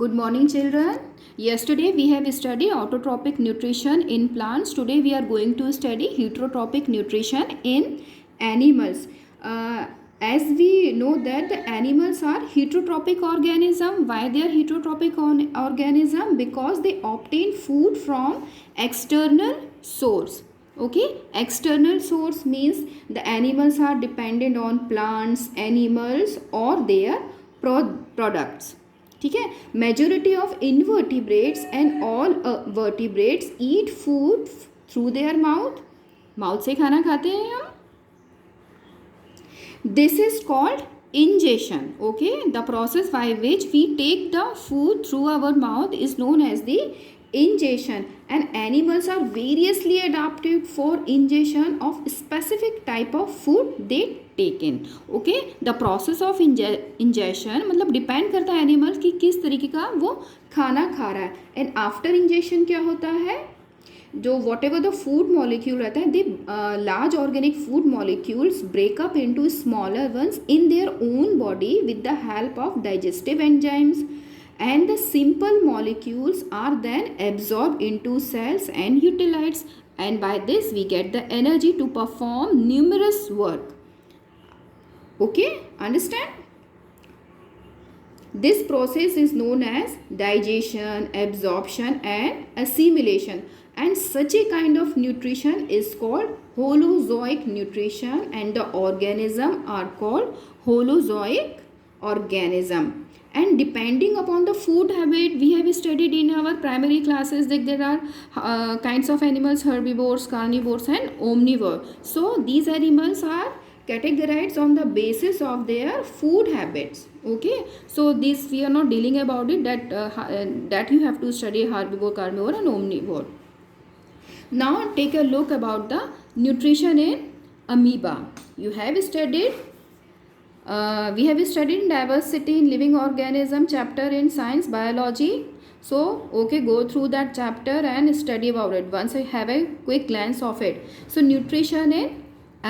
Good morning, children. Yesterday we have studied autotrophic nutrition in plants. Today we are going to study heterotrophic nutrition in animals. As we know that the animals are heterotrophic organism. Why they are heterotrophic organism? Because they obtain food from external source. Okay, external source means the animals are dependent on plants, animals or their products. ठीक है. Majority of invertebrates and all vertebrates eat food through their mouth. Mouth से खाना खाते हैं हम. This is called ingestion. Okay, the process by which we take the food through our mouth is known as the ingestion, and animals are variously adapted for ingestion of specific type of food they take in. Okay, the process of ingestion मतलब depend करता है animal कि किस तरीके का वो खाना खा रहा है. एंड आफ्टर इंजेक्शन क्या होता है, जो whatever the food molecule रहता है, they large organic food molecules break up into smaller ones in their own body with the help of digestive enzymes, and the simple molecules are then absorbed into cells and utilized, and by this we get the energy to perform numerous work. Okay, understand? This process is known as digestion, absorption and assimilation, and such a kind of nutrition is called holozoic nutrition, and the organism are called holozoic organism. And depending upon the food habit, we have studied in our primary classes that there are kinds of animals: herbivores, carnivores and omnivore. So these animals are categorized on the basis of their food habits. Okay, so this we are not dealing about it, that you have to study herbivore, carnivore and omnivore. Now take a look about the nutrition in amoeba. You have studied we have studied diversity in living organism chapter in science biology. So okay, go through that chapter and study about it. Once I have a quick glance of it. So nutrition in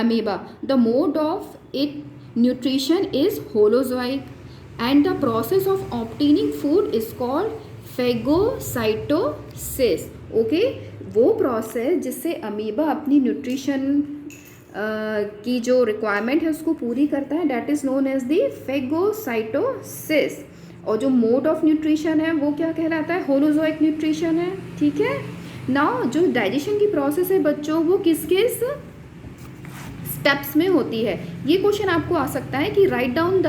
amoeba, the mode of it nutrition is holozoic, and the process of obtaining food is called phagocytosis. Okay, वो process जिससे amoeba अपनी nutrition की जो requirement है उसको पूरी करता है, that is known as the phagocytosis. और जो मोड ऑफ न्यूट्रिशन है वो क्या कहलाता है, होलोजोइक न्यूट्रिशन है. ठीक है. नाउ जो डाइजेशन की प्रोसेस है बच्चों, वो किस किस स्टेप्स में होती है. ये क्वेश्चन आपको आ सकता है कि write down the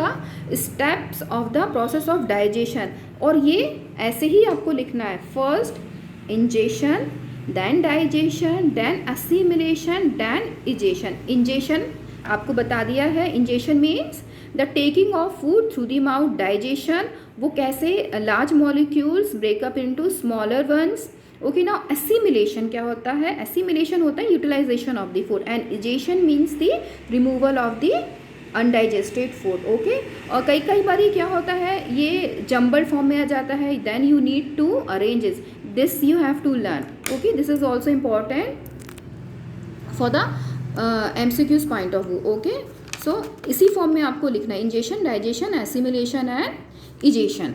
steps of the process of digestion, और ये ऐसे ही आपको लिखना है. First ingestion, then digestion, then assimilation, then egestion. Ingestion आपको बता दिया है. ingestion means the taking of food through the mouth. digestion वो कैसे large molecules break up into smaller ones. Okay, now assimilation क्या होता है, assimilation होता है utilization of the food, and egestion means the removal of the undigested food. Okay, और कई बारी क्या होता है, ये jumbled form में आ जाता है, then you need to arrange it. This you have to learn. Okay, this is also important for the MCQs point of view. Okay, so इसी फॉर्म में आपको लिखना है ingestion, digestion, assimilation and egestion.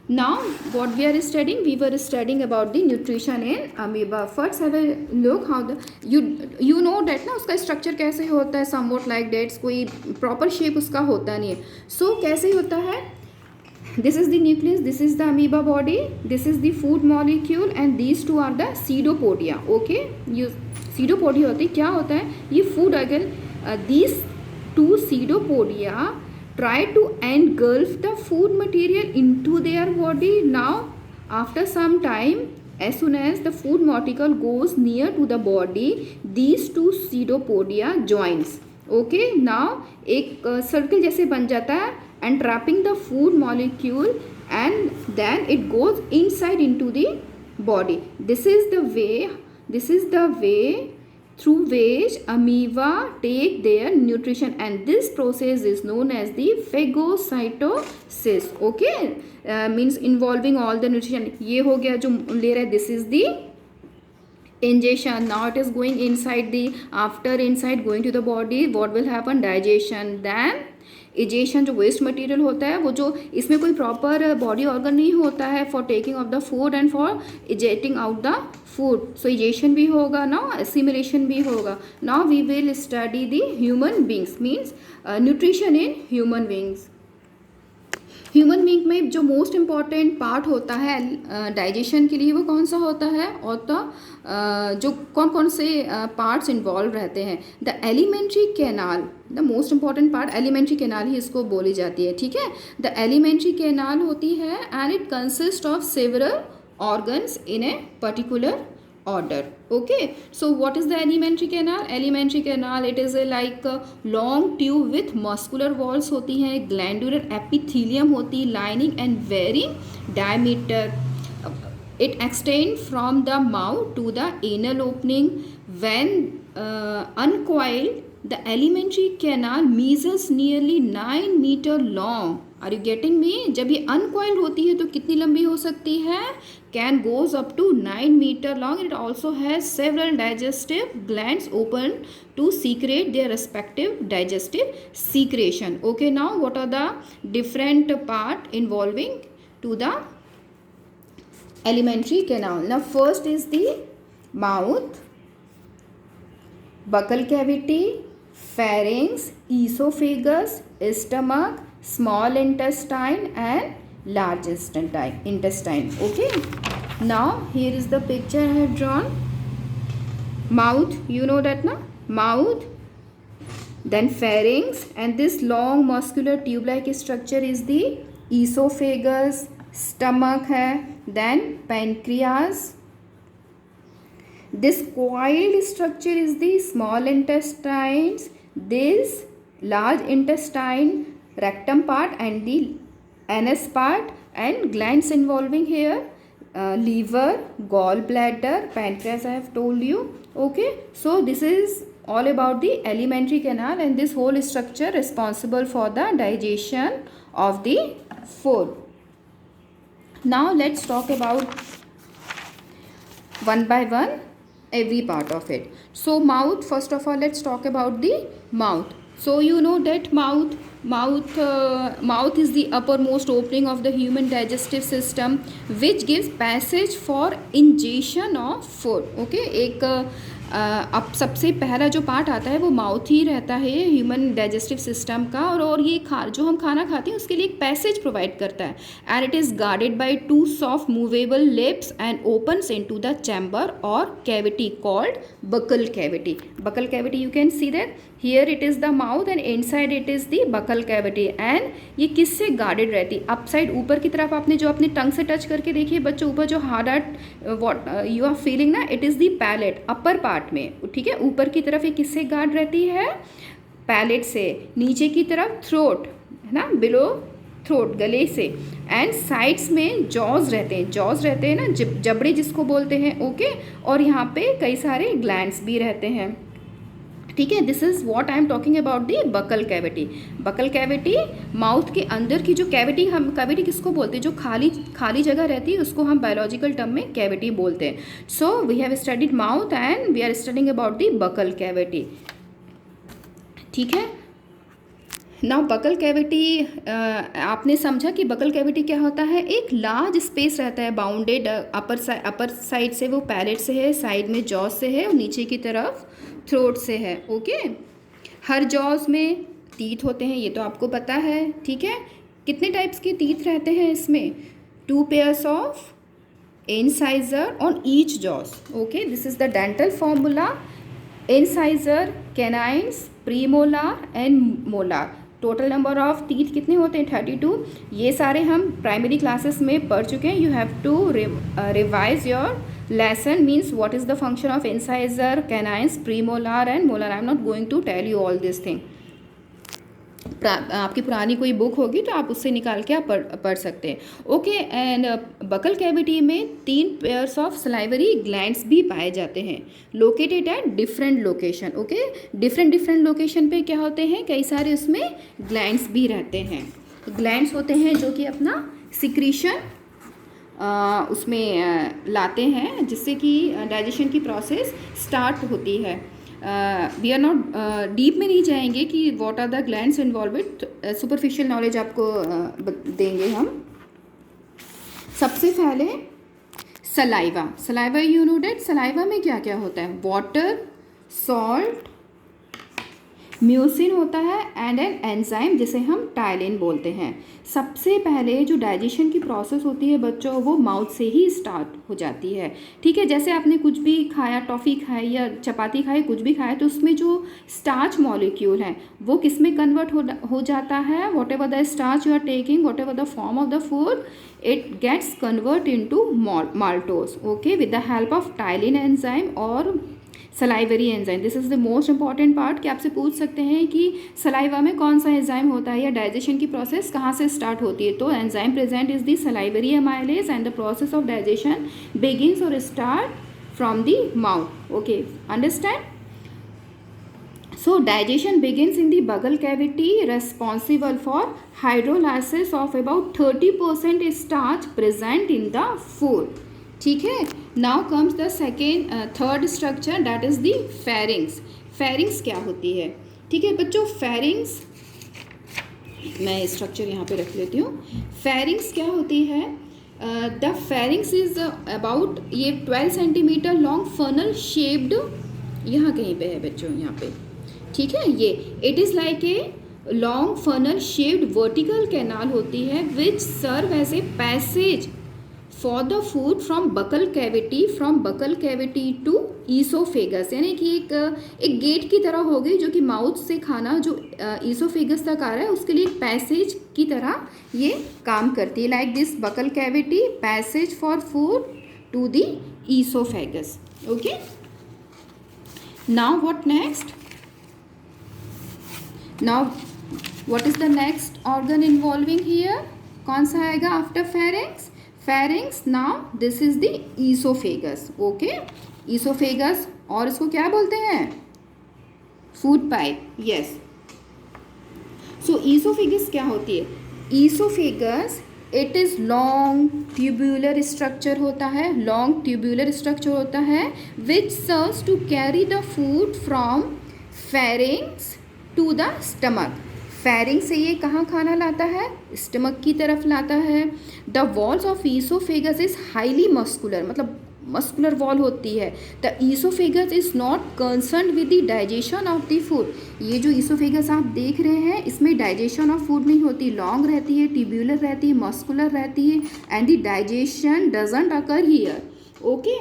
Now what we are studying, we were studying about the nutrition in amoeba. First have a look how the you know that ना उसका structure कैसे होता है, somewhat like that. कोई proper shape उसका होता नहीं है. So कैसे होता है, this is the nucleus, this is the amoeba body, this is the food molecule, and these two are the pseudopodia. Okay, you pseudopodia होती क्या होता है, ये food organ. These two pseudopodia try to engulf the food material into their body. Now after some time, as soon as the food molecule goes near to the body, these two pseudopodia joins. Okay, now एक circle जैसे बन जाता है and trapping the food molecule, and then it goes inside into the body. This is the way through which amoeba take their nutrition, and this process is known as the phagocytosis. Okay, means involving all the nutrition. ये हो गया जो ले रहा है, this is the ingestion. Now it is going inside the, after inside going to the body, what will happen, digestion, then egestion जो waste material होता है, वो जो इसमें कोई प्रॉपर बॉडी ऑर्गन नहीं होता है for taking of the food and for egesting out the food, so egestion भी होगा ना, एसिमिलेशन भी होगा. Now we will study the human beings, means nutrition in human beings. Human being में जो मोस्ट इम्पॉर्टेंट पार्ट होता है digestion के लिए, वो कौन सा होता है, और जो कौन कौन से पार्ट्स इन्वॉल्व रहते हैं. The alimentary canal, the most important part alimentary canal ही इसको बोली जाती है. ठीक है, द एलिमेंट्री कैनाल होती है and it consist of several organs in a particular order. Okay, so what is the alimentary canal? Alimentary canal, it is a like a long tube with muscular walls होती हैं, glandular epithelium होती, lining and varying diameter. It extends from the mouth to the anal opening. When uncoiled, the alimentary canal measures nearly 9 meter long. Are you getting me? जब ये uncoiled होती है तो कितनी लंबी हो सकती है? Can goes up to 9 meter long. It also has several digestive glands open to secrete their respective digestive secretion. Okay, now what are the different part involving to the alimentary canal? Now first is the mouth, buccal cavity, pharynx, esophagus, stomach, small intestine and large intestine. Okay, now here is the picture I have drawn. Mouth, you know that na? Mouth, then pharynx, and this long muscular tube like structure is the esophagus. Stomach है, then pancreas. This coiled structure is the small intestines, this large intestine, rectum part and the anus part, and glands involving here liver, gallbladder, pancreas I have told you. Okay, so this is all about the alimentary canal and this whole structure responsible for the digestion of the food. Now let's talk about one by one every part of it. So mouth, first of all let's talk about the mouth. So you know that mouth is the uppermost opening of the human digestive system which gives passage for ingestion of food. Okay, एक अब सबसे पहला जो part आता है वो mouth ही रहता है ह्यूमन डाइजेस्टिव सिस्टम का, और ये जो हम खाना खाते हैं उसके लिए एक पैसेज प्रोवाइड करता है. And it is guarded by 2 soft movable lips and opens into the chamber और cavity called buccal cavity. Buccal cavity you can see that here it is the mouth and inside it is the buccal cavity. And ये किससे guarded रहती? Up side ऊपर की तरफ आपने जो अपनी टंग से टच करके देखिए बच्चों, ऊपर जो hard what you are feeling ना, it is the palate upper part में. ठीक है, ऊपर की तरफ ये किससे गार्ड रहती है? पैलेट से. नीचे की तरफ थ्रोट है ना, बिलो थ्रोट गले से. एंड साइड्स में जॉज रहते हैं, जॉज रहते हैं ना, जबड़े जिसको बोलते हैं. ओके, और यहाँ पे कई सारे ग्लैंड्स भी रहते हैं. ठीक है, this is what I am talking about the buccal cavity. Buccal cavity mouth के अंदर की जो कैविटी, हम कैविटी किसको बोलते हैं? जो खाली जगह रहती है उसको हम बायोलॉजिकल टर्म में कैविटी बोलते हैं. So we have studied mouth and we are studying about the buccal cavity. ठीक है, नाउ बकल कैविटी आपने समझा कि बकल कैविटी क्या होता है? एक लार्ज स्पेस रहता है, बाउंडेड अपर साइड से वो पैलेट से है, साइड में जॉज से है और नीचे की तरफ थ्रोट से है. ओके, हर जॉज में टीथ होते हैं, ये तो आपको पता है. ठीक है, कितने टाइप्स के टीथ रहते हैं इसमें? 2 pairs of incisor on each jaws. Okay, this is the dental formula. Incisor, canines, premolar and molar. Total number of teeth कितने होते हैं? 32. ये सारे हम प्राइमरी क्लासेस में पढ़ चुके हैं. You have to revise your lesson. Means what is the function of incisor, canines, premolar and molar. I am not going to tell you all this thing. आपकी पुरानी कोई बुक होगी तो आप उससे निकाल के आप पढ़ सकते हैं. ओके, एंड बकल कैविटी में 3 पेयर्स ऑफ सलाइवरी ग्लैंड्स भी पाए जाते हैं, located at different location. Okay, different location पे क्या होते हैं? कई सारे उसमें ग्लैंड्स भी रहते हैं. ग्लैंड्स होते हैं जो कि अपना सिक्रीशन उसमें लाते हैं जिससे कि डाइजेशन की प्रोसेस स्टार्ट होती है. वी आर नॉट डीप में नहीं जाएंगे कि what are the glands involve, superficial knowledge आपको देंगे हम। सबसे पहले saliva. Saliva you know that, saliva में क्या क्या होता है? वाटर, सॉल्ट, म्यूसिन होता है एंड एन एंजाइम जिसे हम टाइलिन बोलते हैं। सबसे पहले जो डाइजेशन की प्रोसेस होती है बच्चों, वो माउथ से ही स्टार्ट हो जाती है। ठीक है, जैसे आपने कुछ भी खाया, टॉफ़ी खाई या चपाती खाई, कुछ भी खाया, तो उसमें जो स्टार्च मॉलिक्यूल है वो किस में कन्वर्ट हो जाता है? Whatever the starch you are taking, whatever the form of the food, it gets convert into maltose, okay, with the help of ptyalin enzyme और salivary enzyme. This is the most important part कि आपसे पूछ सकते हैं कि saliva में कौन सा एंजाइम होता है या डाइजेशन की प्रोसेस कहाँ से स्टार्ट होती है। तो enzyme present is the salivary amylase and the process of digestion begins और start from the mouth, okay, understand. So digestion begins in the buccal cavity, responsible for hydrolysis of about 30% starch present in the food. ठीक है, now comes the second third structure, that is the pharynx. Pharynx क्या होती है? ठीक है बच्चों, pharynx, मैं structure यहाँ पे रख लेती हूँ। फेरिंग्स क्या होती है? द फेरिंग्स इज अबाउट, ये 12 सेंटीमीटर लॉन्ग फनल शेप्ड, यहाँ कहीं पे है बच्चों, यहाँ पे, ठीक है, ये it is like a long funnel shaped vertical canal होती है which serve as a passage for the food from buccal cavity to oesophagus, यानी कि एक गेट की तरह हो गई, जो कि माउथ से खाना जो ईसोफेगस तक आ रहा है उसके लिए एक पैसेज की तरह ये काम करती है। Like this buccal cavity passage for food to the oesophagus, okay. Now what next? Now what is the next organ involving here? कौन सा आएगा after pharynx? Pharynx, now this is the oesophagus, okay, oesophagus, और इसको क्या बोलते हैं? Food pipe, yes. So oesophagus क्या होती है? Oesophagus it is long tubular structure होता है, लॉन्ग ट्यूबुलर स्ट्रक्चर होता है which serves to carry the food from pharynx to the stomach. Pharynx से ये कहाँ खाना लाता है? स्टमक की तरफ लाता है। The walls of oesophagus is highly muscular, मतलब मस्कुलर वॉल होती है। The oesophagus is not concern with the digestion of the food. ये जो ईसोफेगस आप देख रहे हैं इसमें डाइजेशन ऑफ फूड नहीं होती, लॉन्ग रहती है, ट्यूब्यूलर रहती है, मस्कुलर रहती है, and the digestion doesn't occur here, okay.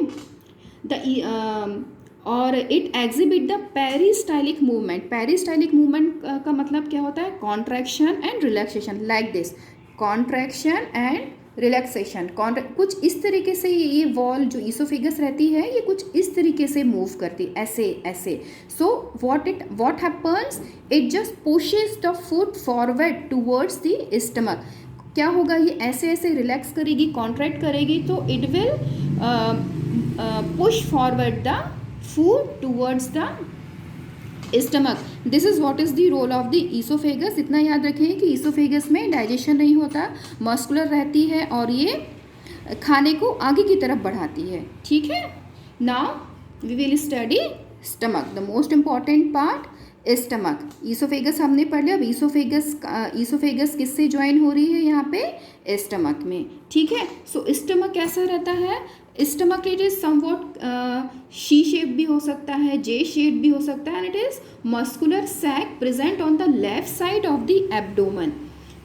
और it exhibit the peristaltic movement. Peristaltic movement का मतलब क्या होता है? Contraction and relaxation, like this, contraction and relaxation. कुछ इस तरीके से ये वॉल जो ईसोफेगस रहती है ये कुछ इस तरीके से मूव करती, ऐसे ऐसे। So what happens, it just pushes the food forward towards the stomach. क्या होगा? ये ऐसे ऐसे रिलैक्स करेगी, कॉन्ट्रैक्ट करेगी, तो it will push forward the food towards the stomach. This is what is the role of the esophagus. इतना याद रखें कि esophagus में डाइजेशन नहीं होता, मस्कुलर रहती है और ये खाने को आगे की तरफ बढ़ाती है, ठीक है। Now we will study stomach, the most important part stomach. Oesophagus हमने पढ़ लिया, अब ईसोफेगस किससे ज्वाइन हो रही है? यहाँ पे स्टमक में, ठीक है। सो स्टमक कैसा रहता है? Stomach it is somewhat she shape भी हो सकता है, जे शेप भी हो सकता है, and it is muscular sac present on the left side of the abdomen,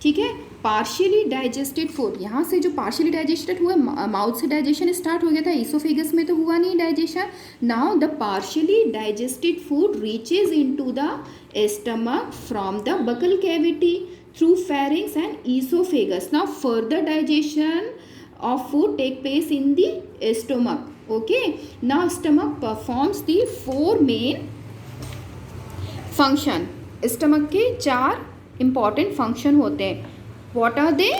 ठीक है। पार्शियली डाइजेस्टेड फूड, यहाँ से जो पार्शियली डाइजेस्टेड हुआ, माउथ से डाइजेशन स्टार्ट हो गया था, ईसोफेगस में तो हुआ नहीं digestion. Now the partially digested food reaches into the stomach from the buccal cavity through pharynx and oesophagus. Now further digestion of food take place in the stomach, okay. Now stomach performs the 4 main function. stomach के 4 important function होते हैं. What are they?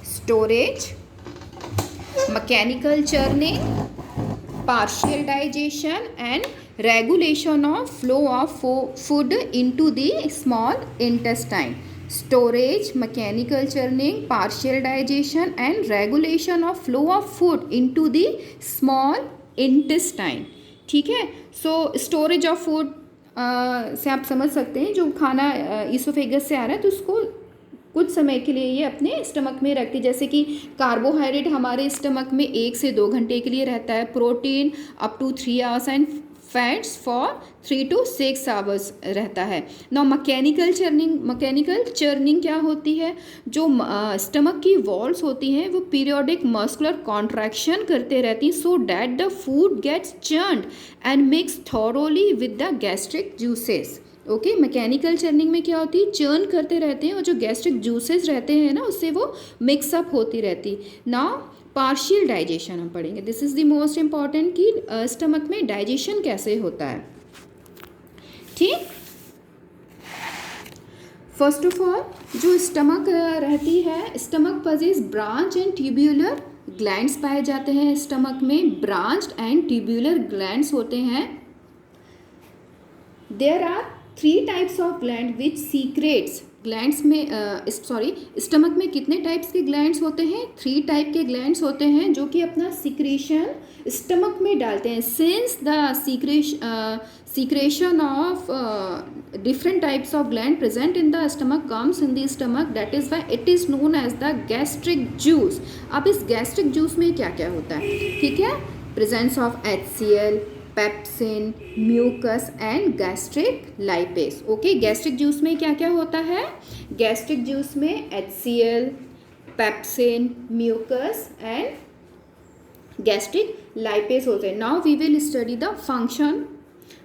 Storage, mechanical churning, partial digestion and regulation of flow of food into the small intestine. Storage, mechanical churning, partial digestion and regulation of flow of food into the small intestine, ठीक है। सो storage of food से आप समझ सकते हैं, जो खाना oesophagus से आ रहा है तो उसको कुछ समय के लिए ये अपने स्टमक में रखती है। जैसे कि कार्बोहाइड्रेट हमारे स्टमक में 1 से 2 घंटे के लिए रहता है, protein up to 3 hours and fats for 3 to 6 hours रहता है। ना मैकेनिकल चर्निंग क्या होती है, जो स्टमक की वॉल्स होती हैं वो पीरियोडिक मस्कुलर कॉन्ट्रैक्शन करते रहती हैं, so that the food gets churned and mix thoroughly with the gastric juices. Okay, mechanical churning में क्या होती है, चर्न करते रहते हैं और जो गैस्ट्रिक जूसेस रहते हैं ना उससे वो मिक्सअप होती रहती। नाउ पार्शियल डाइजेशन हम पढ़ेंगे, this is the most important कि स्टमक में डाइजेशन कैसे होता है। ठीक, फर्स्ट ऑफ ऑल जो स्टमक रहती है, stomach possess branch and tubular glands पाए जाते हैं। स्टमक में ब्रांच्ड एंड ट्यूब्यूलर ग्लैंड्स होते हैं। There are 3 types of gland which secrets, glands में स्टमक में कितने टाइप्स के ग्लैंड्स होते हैं, 3 टाइप के ग्लैंड्स होते हैं जो कि अपना सीक्रेशन स्टमक में डालते हैं। Since the secretion of different types of gland present in the stomach comes in the stomach, that is why it is known as the gastric juice। अब इस gastric juice में क्या क्या होता है, ठीक है, presence of HCl, pepsin, mucus and gastric lipase. Okay, gastric juice में क्या क्या होता है, गैस्ट्रिक जूस में HCl, pepsin, mucus and gastric lipase होते हैं। Now we will study the function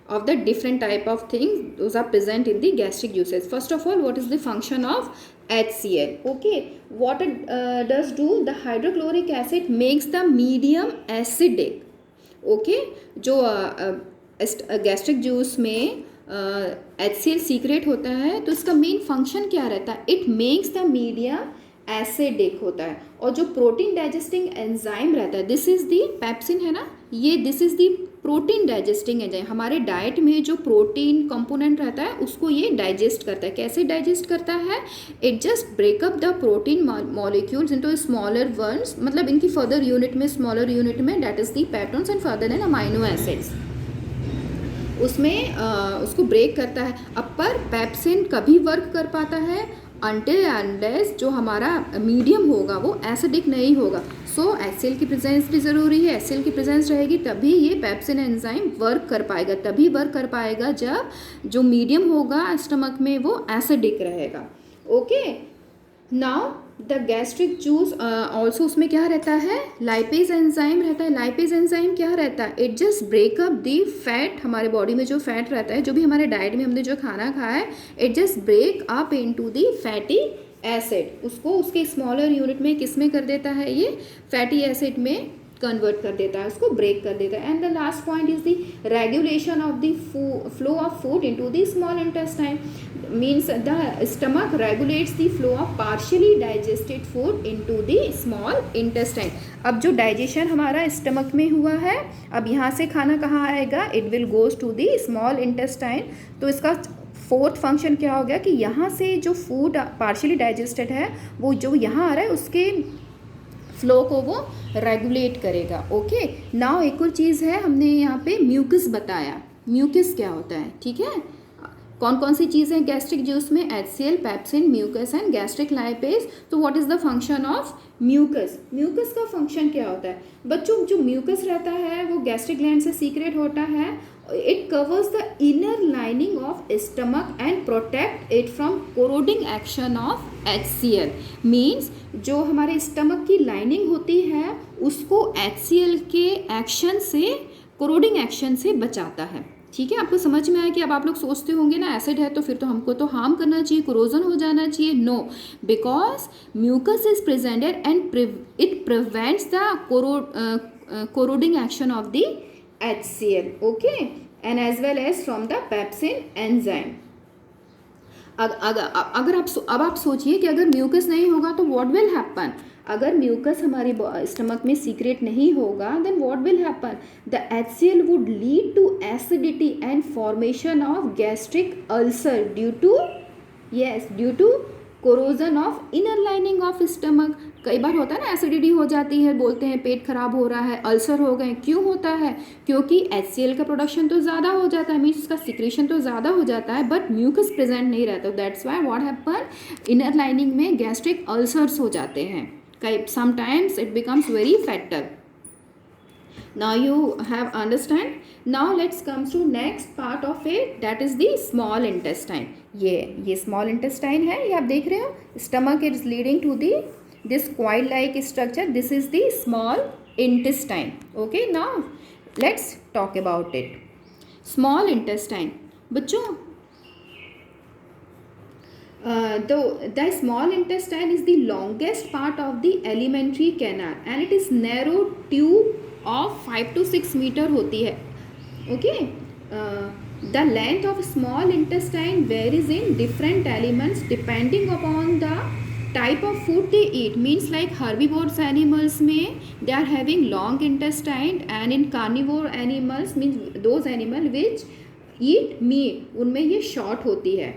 of the different type of things those are present in the gastric juices. First of all, what is the function of HCl? Okay, what it does do, the hydrochloric acid makes the medium acidic। Okay, जो gastric juice में HCl secret होता है तो इसका main function क्या रहता है, it makes the medium acidic होता है। और जो प्रोटीन डाइजेस्टिंग एंजाइम रहता है, दिस इज दी पेप्सिन है ना, ये this is the protein digesting enzyme. हमारे डाइट में जो प्रोटीन कंपोनेंट रहता है उसको ये डाइजेस्ट करता है। कैसे डाइजेस्ट करता है, it just break up the protein molecules into smaller ones, मतलब इनकी फर्दर यूनिट में, स्मॉलर यूनिट में, that is the peptones and further then amino acids, उसमें उसको ब्रेक करता है। अब पर पेप्सिन कभी वर्क कर पाता है अनटिल अनलेस जो हमारा मीडियम होगा वो एसिडिक नहीं होगा। सो HCl की प्रेजेंस भी ज़रूरी है, HCl की प्रेजेंस रहेगी तभी ये पेप्सिन एंजाइम वर्क कर पाएगा, तभी वर्क कर पाएगा जब जो मीडियम होगा स्टमक में वो एसिडिक रहेगा। Okay, now the gastric juice also उसमें क्या रहता है, लाइपेज एंजाइम रहता है। लाइपेज एंजाइम क्या रहता है, it just breakup the fat, हमारे बॉडी में जो फैट रहता है, जो भी हमारे डाइट में हमने जो खाना खाया है, it just break up into the fatty acid, उसको उसके स्मॉलर यूनिट में किस में कर देता है, ये फैटी एसिड में कन्वर्ट कर देता है, उसको ब्रेक कर देता है। And the last point is the regulation of the flow of food into the small intestine, means the stomach regulates the flow of partially digested food into the small intestine। अब जो digestion हमारा stomach में हुआ है, अब यहाँ से खाना कहाँ आएगा, it will goes to the small intestine. तो इसका फोर्थ फंक्शन क्या हो गया कि यहाँ से जो फूड पार्शियली डाइजेस्टेड है वो जो यहाँ आ रहा है उसके फ्लो को वो रेगुलेट करेगा। ओके, नाउ एक और चीज़ है, हमने यहाँ पे म्यूकस बताया, म्यूकस क्या होता है, ठीक है, कौन कौन सी चीज़ें गैस्ट्रिक जूस में, HCl, pepsin, mucus and gastric lipase. तो what is the function of mucus, mucus का फंक्शन क्या होता है बच्चों, जो म्यूकस रहता है वो गैस्ट्रिक ग्लैंड से सीक्रेट होता है, it covers the inner lining of stomach and protect it from corroding action of HCl। Means जो हमारे स्टमक की लाइनिंग होती है उसको HCl के एक्शन से, कोरोडिंग एक्शन से बचाता है। ठीक है, आपको समझ में आया कि अब आप लोग सोचते होंगे ना एसिड है तो फिर तो हमको तो हार्म करना चाहिए, कोरोजन हो जाना चाहिए। No, because mucus is presented and it prevents the corroding action of the HCl, okay, and as well as from the pepsin enzyme. अगर आप सोचिए कि अगर म्यूकस नहीं होगा तो व्हाट विल हैपन, अगर म्यूकस हमारे स्टमक में सीक्रेट नहीं होगा then what will happen, the HCl would lead to acidity and formation of gastric ulcer due to corrosion of inner lining of stomach. कई बार होता है ना, एसिडिटी हो जाती है, बोलते हैं पेट खराब हो रहा है, अल्सर हो गए, क्यों होता है? क्योंकि HCl का प्रोडक्शन तो ज़्यादा हो जाता है, मीन्स इसका सिक्रेशन तो ज़्यादा हो जाता है, बट म्यूकस प्रेजेंट नहीं रहता। That's why what happen, inner lining में गैस्ट्रिक अल्सर्स हो जाते हैं, कई sometimes it becomes very fatal. Now you have understand. Now let's come to next part of it, that is the small intestine. ये small intestine है, ये आप देख रहे हो, stomach is leading to the this coil like structure. This is the small intestine. Okay, now let's talk about it. Small intestine, बच्चों, the small intestine is the longest part of the alimentary canal and it is narrow tube of 5 to 6 metre होती है. Okay, the length of small intestine varies in different elements depending upon the type of food they eat. Means like herbivorous animals में they are having long intestine, and in carnivore animals means those animal which eat meat, उनमें ये short होती है.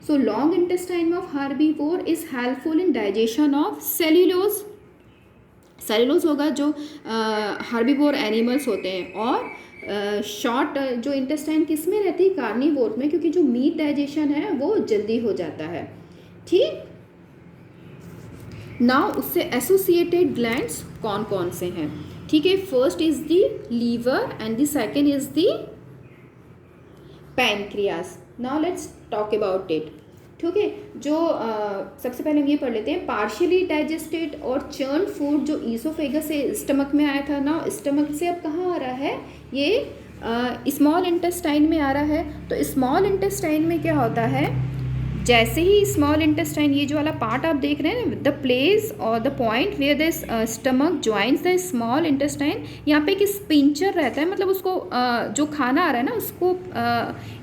So long intestine of herbivore is helpful in digestion of cellulose. Cellulose होगा जो herbivore animals होते हैं, और शॉर्ट जो इंटेस्टाइन किस में रहती है? कार्निवोर में, क्योंकि जो मीट डाइजेशन है वो जल्दी हो जाता है. ठीक, नाउ उससे एसोसिएटेड ग्लैंड्स कौन कौन से हैं? ठीक है, first is the liver and the second is the pancreas. Now let's talk about it. ठीक है, जो सबसे पहले हम ये पढ़ लेते हैं, पार्शियली डाइजेस्टेड और चर्न फूड जो ईसोफेगस से स्टमक में आया था ना, स्टमक से अब कहाँ आ रहा है? ये स्मॉल इंटेस्टाइन में आ रहा है. तो स्मॉल इंटेस्टाइन में क्या होता है, जैसे ही स्मॉल इंटेस्टाइन, ये जो वाला पार्ट आप देख रहे हैं, द प्लेस और the point where the stomach joins the small intestine, यहाँ पे एक स्पिंचर रहता है, मतलब उसको जो खाना आ रहा है ना उसको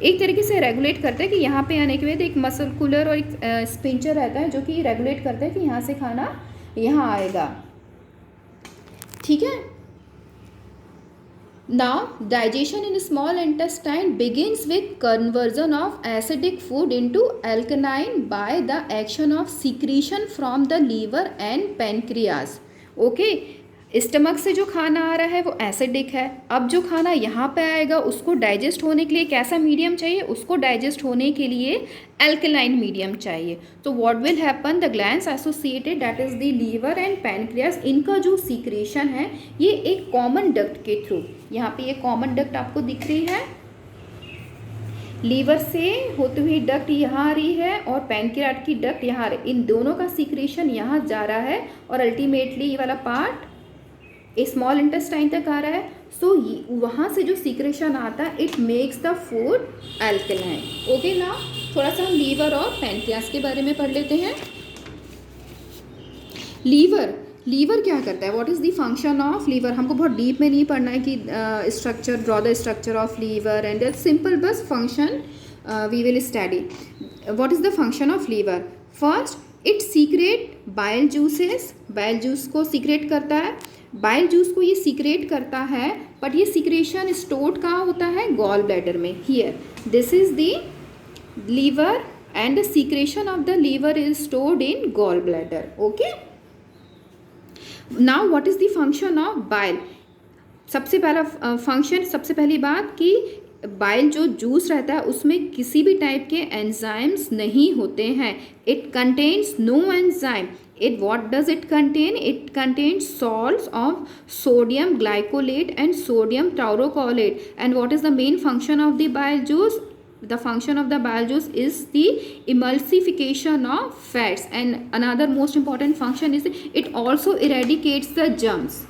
एक तरीके से रेगुलेट करता है कि यहाँ पे आने के बाद एक मस्कुलर और एक स्पिंचर रहता है जो कि रेगुलेट करता है कि यहाँ से खाना यहाँ आएगा. ठीक है. Now, digestion in small intestine begins with conversion of acidic food into alkaline by the action of secretion from the liver and pancreas. Okay, stomach से जो खाना आ रहा है वो एसिडिक है. अब जो खाना यहाँ पे आएगा उसको डाइजेस्ट होने के लिए कैसा मीडियम चाहिए? उसको डाइजेस्ट होने के लिए एल्कलाइन मीडियम चाहिए. तो what will happen, the glands associated that is the liver and pancreas, इनका जो सीक्रेशन है ये एक कॉमन डक्ट के थ्रू, यहाँ पे ये कॉमन डक्ट आपको दिख रही है, लीवर से होती हुई डक्ट यहाँ आ रही है और पैनक्रियास की डक्ट यहाँ आ रही है. इन दोनों का सीक्रेशन यहाँ जा रहा है और अल्टीमेटली ये वाला पार्ट स्मॉल इंटेस्टाइन तक आ रहा है. सो वहाँ से जो सीक्रेशन आता है it makes the food alkaline. Okay, ना थोड़ा सा हम लीवर और पैनक्रियास के बारे में पढ़ लेते हैं. लीवर क्या करता है? What is the function of liver? हमको बहुत डीप में नहीं पढ़ना है कि structure, draw the structure of liver and that simple, बस function we will study. What is the function of liver? First it secrete bile juices, bile juice को secrete करता है. बाइल जूस को ये सीक्रेट करता है, बट ये secretion stored कहाँ होता है? गॉल ब्लैडर में. Here this is the liver and the secretion of the liver is stored in gall bladder. Okay, now what is the function of bile? सबसे पहला फंक्शन, सबसे पहली बात कि बाइल जो जूस रहता है उसमें किसी भी टाइप के एंजाइम्स नहीं होते हैं. It contains no enzyme. What does it contain? It contains salts of sodium glycolate and sodium taurocholate. And what is the main function of the bile juice? The function of the bile juice is the emulsification of fats. And another most important function is it also eradicates the germs.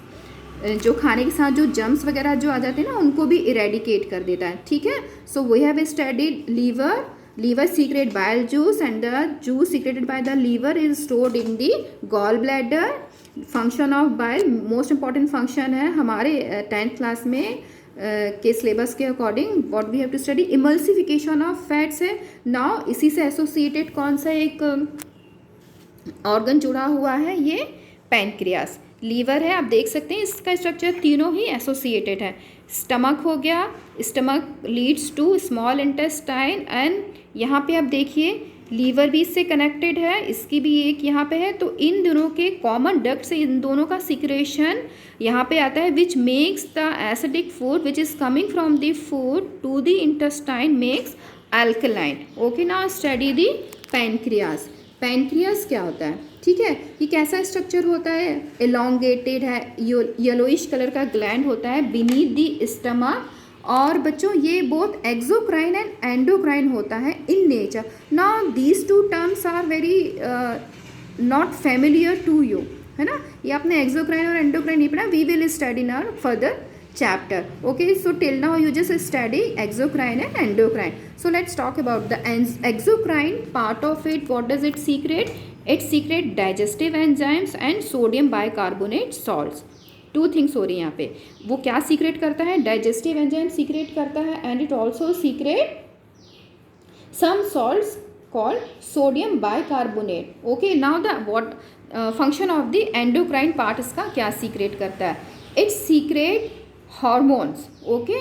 जो खाने के साथ जो germs वगैरह जो आ जाते हैं ना उनको भी इरेडिकेट कर देता है. ठीक है. So we have studied liver secrete bile juice and the juice secreted by the liver is stored in the gallbladder. function of bile, most important function है हमारे 10th क्लास में के सिलेबस के according what we have to study, emulsification of fats है. नाउ इसी से associated कौन सा एक ऑर्गन जुड़ा हुआ है? ये पैनक्रियास. लीवर है, आप देख सकते हैं इसका स्ट्रक्चर तीनों ही एसोसिएटेड है. स्टमक हो गया, stomach leads to small intestine, and यहाँ पे आप देखिए लीवर भी इससे कनेक्टेड है, इसकी भी एक यहाँ पे है। तो इन दोनों के कॉमन डक्ट से इन दोनों का सिक्रेशन यहाँ पे आता है, which makes the acidic food which is coming from the food to the intestine makes alkaline. Okay, now study the pancreas. Pancreas क्या होता है, ठीक है, ये कैसा स्ट्रक्चर होता है, एलोंगेटेड है, येलोइश कलर का ग्लैंड होता है बीनीथ द स्टमक। और बच्चों ये बोथ एक्सोक्राइन एंड एंडोक्राइन होता है in nature. Now these two terms are very not familiar to you, है ना, ये आपने एक्सोक्राइन और एंडोक्राइन नहीं पढ़ा, we will study in our further chapter. Okay, so till now you just study exocrine and endocrine. So let's talk about the exocrine part of it. What does it secrete? It secrete digestive enzymes and sodium bicarbonate salts. Two things हो रही है यहाँ पे। वो क्या secret करता है, digestive enzyme secrete करता है, and it also secrete some salts called sodium bicarbonate. Okay, now the what function of the endocrine part इसका क्या सीक्रेट करता है, it secrete हार्मोन्स। ओके,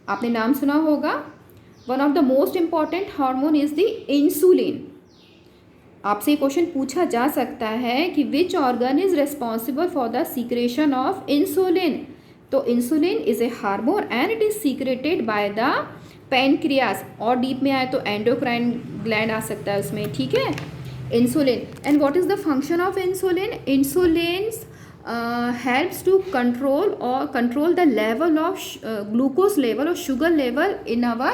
आपने नाम सुना होगा, one of the most important hormone is the insulin. आपसे question पूछा जा सकता है कि which organ is responsible for the secretion of insulin. तो insulin is a hormone and it is secreted by the pancreas, और डीप में आए तो एंडोक्राइन ग्लैंड आ सकता है उसमें, ठीक है, insulin. And what is the function of insulin, insulin helps to control the level of glucose level और sugar level in our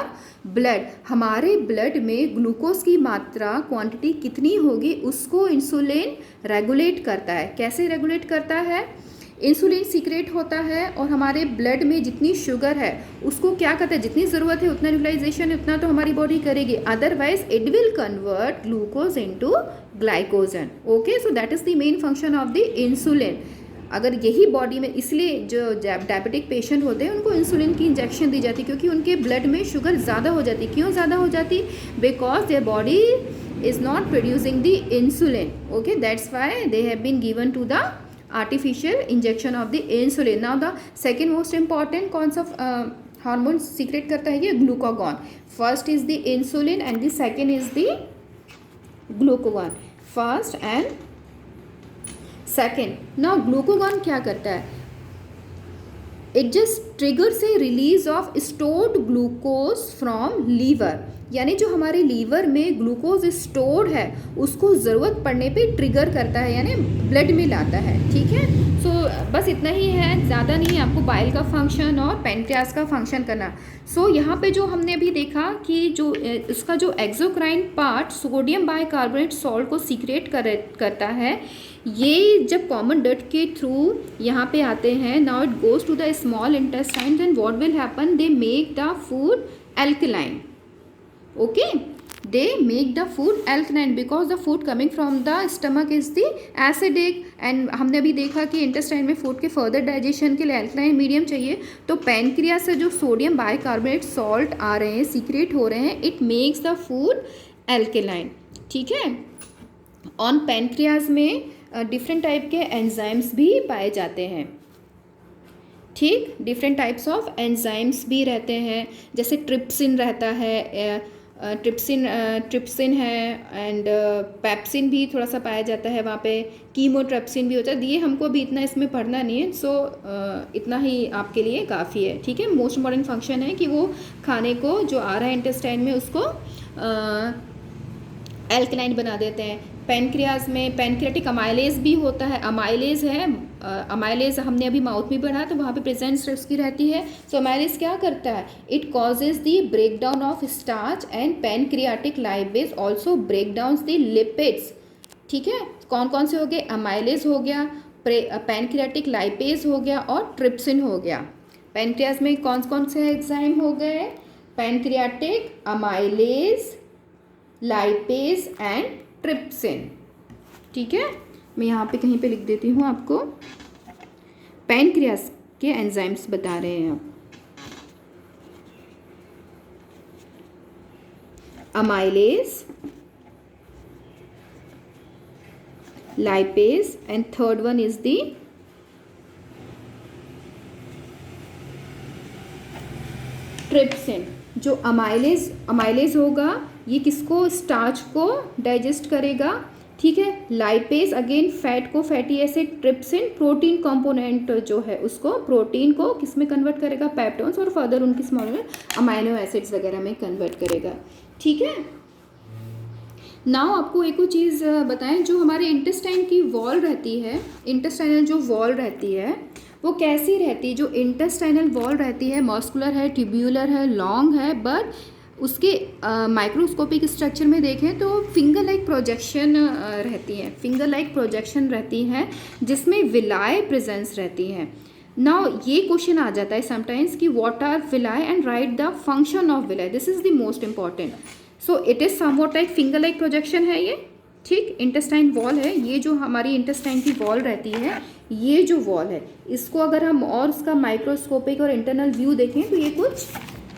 blood। हमारे ब्लड में ग्लूकोज की मात्रा क्वांटिटी कितनी होगी उसको इंसुलिन रेगुलेट करता है। कैसे रेगुलेट करता है, इंसुलिन सीक्रेट होता है और हमारे ब्लड में जितनी शुगर है उसको क्या करता है, जितनी ज़रूरत है उतना यूटिलाइजेशन उतना तो हमारी बॉडी करेगी, otherwise it will convert glucose into glycogen. Okay, so that is the main function of the insulin. अगर यही बॉडी में, इसलिए जो डायबिटिक पेशेंट होते हैं उनको इंसुलिन की इंजेक्शन दी जाती है, क्योंकि उनके ब्लड में शुगर ज़्यादा हो जाती। क्यों ज़्यादा हो जाती, because their body is not producing the insulin. Okay, that's why they have been given to the artificial injection of the insulin. Now the second most important कौन सा हार्मोन सीक्रेट करता है, ये glucagon. First is the insulin and the second is the glucagon, first and second. Now glucagon क्या करता है, it just trigger से release of stored glucose from liver, यानी जो हमारे लीवर में ग्लूकोज स्टोर्ड है उसको ज़रूरत पड़ने पे ट्रिगर करता है, यानी ब्लड में लाता है, ठीक है। सो बस इतना ही है, ज़्यादा नहीं है आपको बाइल का फंक्शन और पैनक्रियास का फंक्शन करना। सो यहाँ पे जो हमने अभी देखा कि जो इसका जो exocrine part sodium bicarbonate salt को सीक्रेट करता है, ये जब कॉमन डट के थ्रू यहाँ पे आते हैं, now it goes to the small intestine, then what will happen, they make the food alkaline. Okay, they make the food alkaline because the food coming from the stomach is the acidic, and हमने अभी देखा कि intestine में food के further digestion के लिए alkaline medium चाहिए। तो पैनक्रियास से जो सोडियम बाइकार्बोनेट सॉल्ट आ रहे हैं, सीक्रेट हो रहे हैं, it makes the food alkaline, ठीक है। ऑन पैनक्रियास में डिफरेंट टाइप के एंजाइम्स भी पाए जाते हैं, ठीक, डिफरेंट टाइप्स ऑफ एंजाइम्स भी रहते हैं, जैसे ट्रिप्सिन रहता है, ट्रिप्सिन है, एंड पेप्सिन भी थोड़ा सा पाया जाता है वहाँ पे, कीमोट्रिप्सिन भी होता है। ये हमको भी इतना इसमें पढ़ना नहीं है, सो इतना ही आपके लिए काफ़ी है, ठीक है। मोस्ट इम्पॉर्टेंट फंक्शन है कि वो खाने को जो आ रहा है इंटेस्टाइन में उसको एल्कलाइन बना देते हैं। पैनक्रियाज में पैनक्रियाटिक अमाइलेज भी होता है, अमाइलेज है, अमाइलेज हमने अभी माउथ में पढ़ा तो वहाँ पे प्रेजेंस उसकी रहती है। सो अमाइलेज क्या करता है, it causes the break down of starch and pancreatic lipase also break down the lipids, ठीक है। कौन कौन से हो गए, अमाइलेज हो गया, पैनक्रियाटिक लाइपेज हो गया और ट्रिप्सिन हो गया। पैनक्रियाज में कौन कौन से एंजाइम हो गए, pancreatic, amylase, lipase and trypsin, ठीक है। मैं यहाँ पे कहीं पे लिख देती हूँ आपको, पैनक्रियास के एंजाइम्स बता रहे हैं आप, amylase, lipase and third one is the trypsin. जो अमाइलेज होगा ये किसको, स्टार्च को डाइजेस्ट करेगा, ठीक है। लाइपेज अगेन फैट को, fatty acid, trypsin protein component जो है उसको, प्रोटीन को किस में कन्वर्ट करेगा, पेप्टोन्स, और फर्दर उनकी स्मॉल अमाइनो एसिड्स वगैरह में कन्वर्ट करेगा, ठीक है। नाउ आपको एक और चीज़ बताएं, जो हमारे इंटेस्टाइन की वॉल रहती है, इंटेस्टाइनल जो वॉल रहती है वो कैसी रहती है, जो इंटेस्टाइनल वॉल रहती है मस्कुलर है, ट्यूब्यूलर है, लॉन्ग है, बट उसके माइक्रोस्कोपिक स्ट्रक्चर में देखें तो फिंगर लाइक प्रोजेक्शन रहती है, फिंगर लाइक प्रोजेक्शन रहती है जिसमें विलाय प्रेजेंस रहती है। नाउ ये क्वेश्चन आ जाता है समटाइम्स कि what are villi and right the function of villi, this is the most important. So it is somewhat like finger like projection है ये, ठीक। इंटेस्टाइन वॉल है, ये जो हमारी इंटेस्टाइन की वॉल रहती है, ये जो वॉल है इसको अगर हम और उसका माइक्रोस्कोपिक और इंटरनल व्यू देखें तो ये कुछ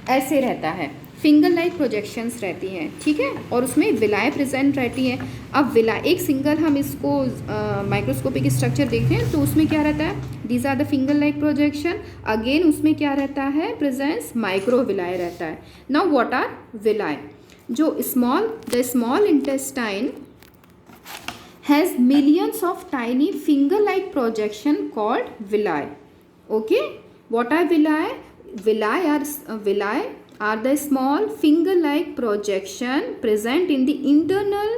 ऐसे रहता है, फिंगर लाइक प्रोजेक्शंस रहती हैं, ठीक है, और उसमें विलाय प्रेजेंट रहती है। अब विलाय एक सिंगल हम इसको माइक्रोस्कोपिक स्ट्रक्चर देखते हैं तो उसमें क्या रहता है, these are the finger like projection, again उसमें क्या रहता है, प्रेजेंस माइक्रो विलाय रहता है। नाउ व्हाट आर विलाय, जो the small intestine has millions of tiny finger-like projection called villi. Okay, what are villi? Villi are the small finger-like projection present in the internal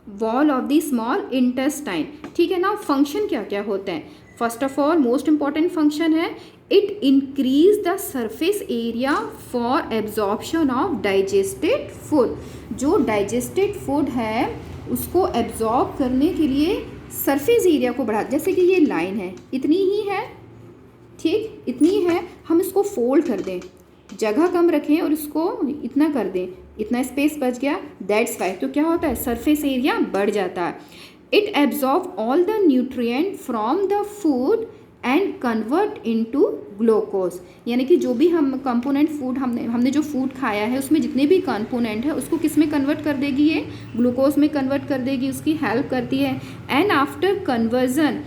wall of the small intestine. ठीक है ना। Function क्या क्या होते हैं, first of all most important function है, it increase the surface area for absorption of digested food. जो digested food है उसको एब्जॉर्ब करने के लिए सरफेस एरिया को बढ़ा, जैसे कि ये लाइन है इतनी ही है, ठीक, इतनी है, हम इसको फोल्ड कर दें, जगह कम रखें और इसको इतना कर दें, इतना स्पेस बच गया, दैट्स वाई। तो क्या होता है, सरफेस एरिया बढ़ जाता है। It absorb all the nutrient from the food and convert into glucose, यानी कि जो भी हम कंपोनेंट फूड हमने जो फूड खाया है उसमें जितने भी कंपोनेंट है उसको किस में कन्वर्ट कर देगी, ये ग्लूकोज में कन्वर्ट कर देगी, उसकी हेल्प करती है। And after conversion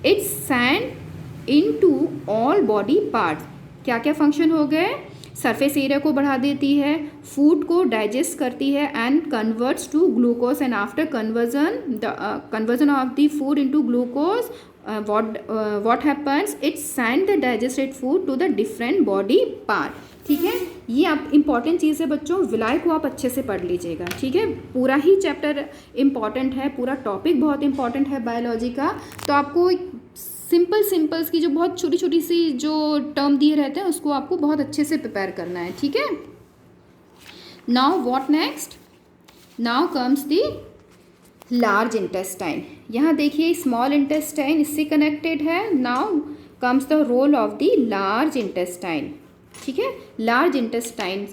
it send into all body parts. क्या क्या फंक्शन हो गए, सरफेस एरिया को बढ़ा देती है, फूड को डाइजेस्ट करती है and converts to glucose, and after conversion of the food into glucose what happens, it send the digested food to the different body part, ठीक है। ये आप इंपॉर्टेंट चीज़ है बच्चों, विलाय को आप अच्छे से पढ़ लीजिएगा, ठीक है। पूरा ही चैप्टर इंपॉर्टेंट है, पूरा टॉपिक बहुत इंपॉर्टेंट है बायोलॉजी का। तो आपको सिंपल्स की जो बहुत छोटी छोटी सी जो टर्म दिए रहते हैं उसको आपको बहुत अच्छे से प्रिपेयर करना है, ठीक है। Now what next, now comes the large intestine. यहाँ देखिए स्मॉल इंटेस्टाइन इससे कनेक्टेड है। Now comes the role of the large intestine, ठीक है। लार्ज इंटेस्टाइन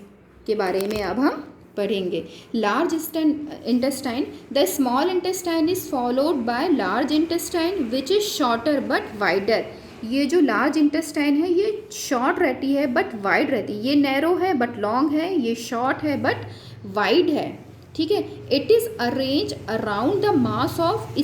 के बारे में अब हम पढ़ेंगे। Large intestine, the small intestine is followed by large intestine which is shorter but wider. ये जो लार्ज इंटेस्टाइन है ये शॉर्ट रहती है बट वाइड रहती है, ये नैरो है बट लॉन्ग है, ये शॉर्ट है बट वाइड है, ठीक है। It is arrange around the mass of